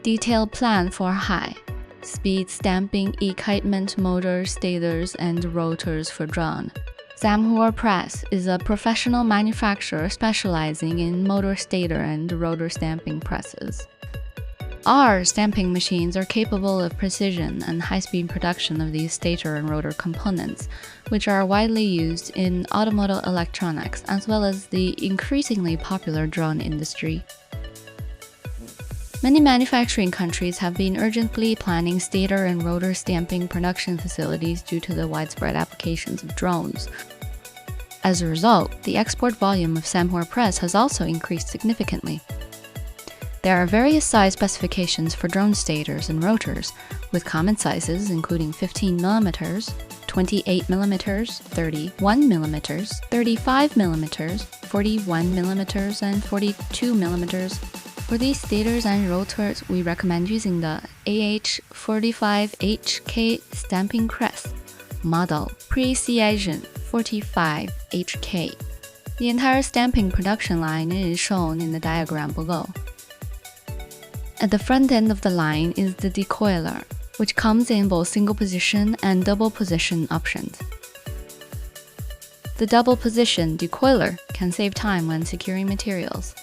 Detailed plan for high-speed stamping equipment, motors, stators, and rotors for drone. Samhor Press is a professional manufacturer specializing in motor stator and rotor stamping presses. Our stamping machines are capable of precision and high-speed production of these stator and rotor components, which are widely used in automotive electronics as well as the increasingly popular drone industry. Many manufacturing countries have been urgently planning stator and rotor stamping production facilities due to the widespread applications of drones. As a result, the export volume of Samhor Press has also increased significantly. There are various size specifications for drone stators and rotors, with common sizes including 15mm, 28mm, 31mm, 35mm, 41mm, and 42mm. For these stators and rotors, we recommend using the AH45HK stamping press, model Precision 45HK. The entire stamping production line is shown in the diagram below. At the front end of the line is the decoiler, which comes in both single position and double position options. The double position decoiler can save time when securing materials.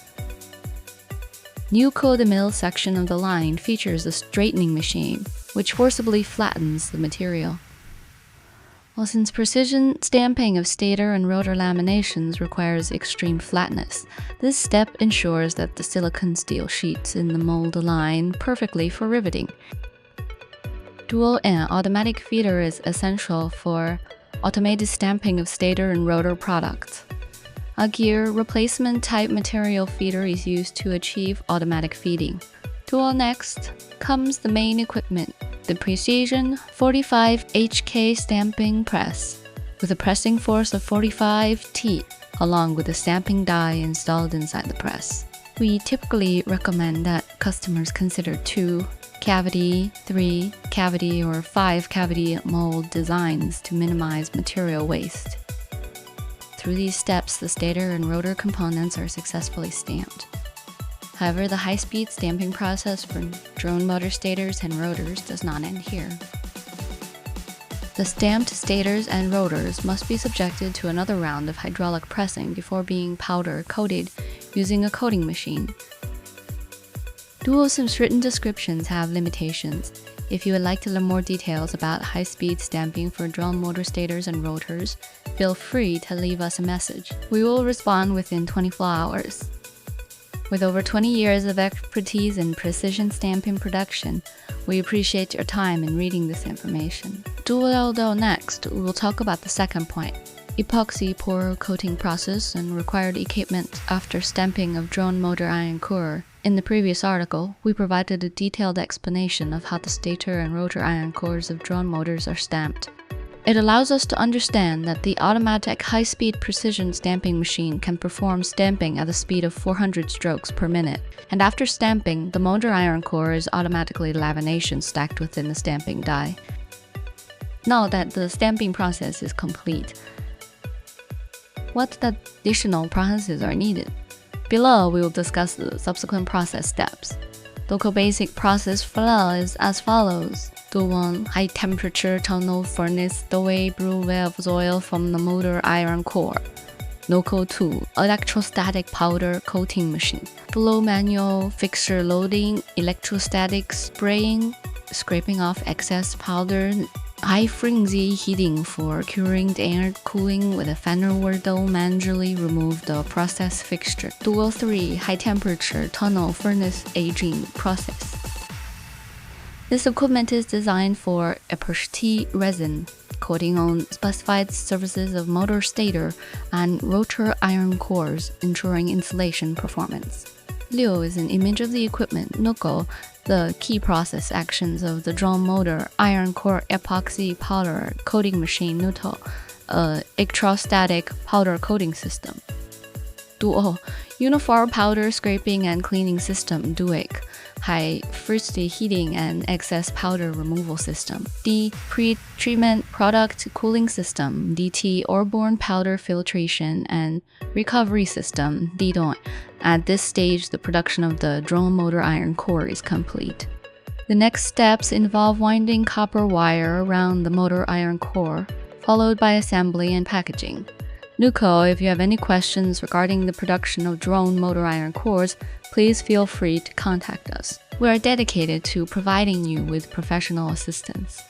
New mill section of the line features a straightening machine, which forcibly flattens the material. Well, since precision stamping of stator and rotor laminations requires extreme flatness, this step ensures that the silicon steel sheets in the mold align perfectly for riveting. Dual and automatic feeder is essential for automated stamping of stator and rotor products. A gear replacement type material feeder is used to achieve automatic feeding. Dual next comes the main equipment, the Precision 45HK stamping press, with a pressing force of 45 T, along with a stamping die installed inside the press. We typically recommend that customers consider 2-cavity, 3-cavity, or 5-cavity mold designs to minimize material waste. Through these steps, the stator and rotor components are successfully stamped. However, the high-speed stamping process for drone motor stators and rotors does not end here. The stamped stators and rotors must be subjected to another round of hydraulic pressing before being powder coated using a coating machine. Duosym's written descriptions have limitations. If you would like to learn more details about high-speed stamping for drone motor stators and rotors, feel free to leave us a message. We will respond within 24 hours. With over 20 years of expertise in precision stamping production, we appreciate your time in reading this information. Next, we will talk about the second point, epoxy pour coating process and required equipment after stamping of drone motor iron core. In the previous article, we provided a detailed explanation of how the stator and rotor iron cores of drone motors are stamped. It allows us to understand that the automatic high-speed precision stamping machine can perform stamping at a speed of 400 strokes per minute, and after stamping, the motor iron core is automatically lamination stacked within the stamping die. Now that the stamping process is complete, what additional processes are needed? Below, we will discuss the subsequent process steps. Local basic process flow is as follows. Do 1. High temperature tunnel furnace stowaway brew valves oil from the motor iron core. Local 2. Electrostatic powder coating machine. Flow manual fixture loading, electrostatic spraying, scraping off excess powder. High frequency heating for curing the air cooling with a fan will manually remove the process fixture. Dual 3. High temperature tunnel furnace aging process. This equipment is designed for epoxy resin coating on specified surfaces of motor stator and rotor iron cores, ensuring insulation performance. Liu is an image of the equipment. Nuko, the key process actions of the drone motor iron core epoxy powder coating machine. Nuto, electrostatic powder coating system. Duo, uniform powder scraping and cleaning system. Duik, high frequency heating and excess powder removal system. D. Pre-treatment product cooling system. DT. Airborne powder filtration and recovery system. D. At this stage, the production of the drone motor iron core is complete. The next steps involve winding copper wire around the motor iron core, followed by assembly and packaging. Nuko, if you have any questions regarding the production of drone motor iron cores, please feel free to contact us. We are dedicated to providing you with professional assistance.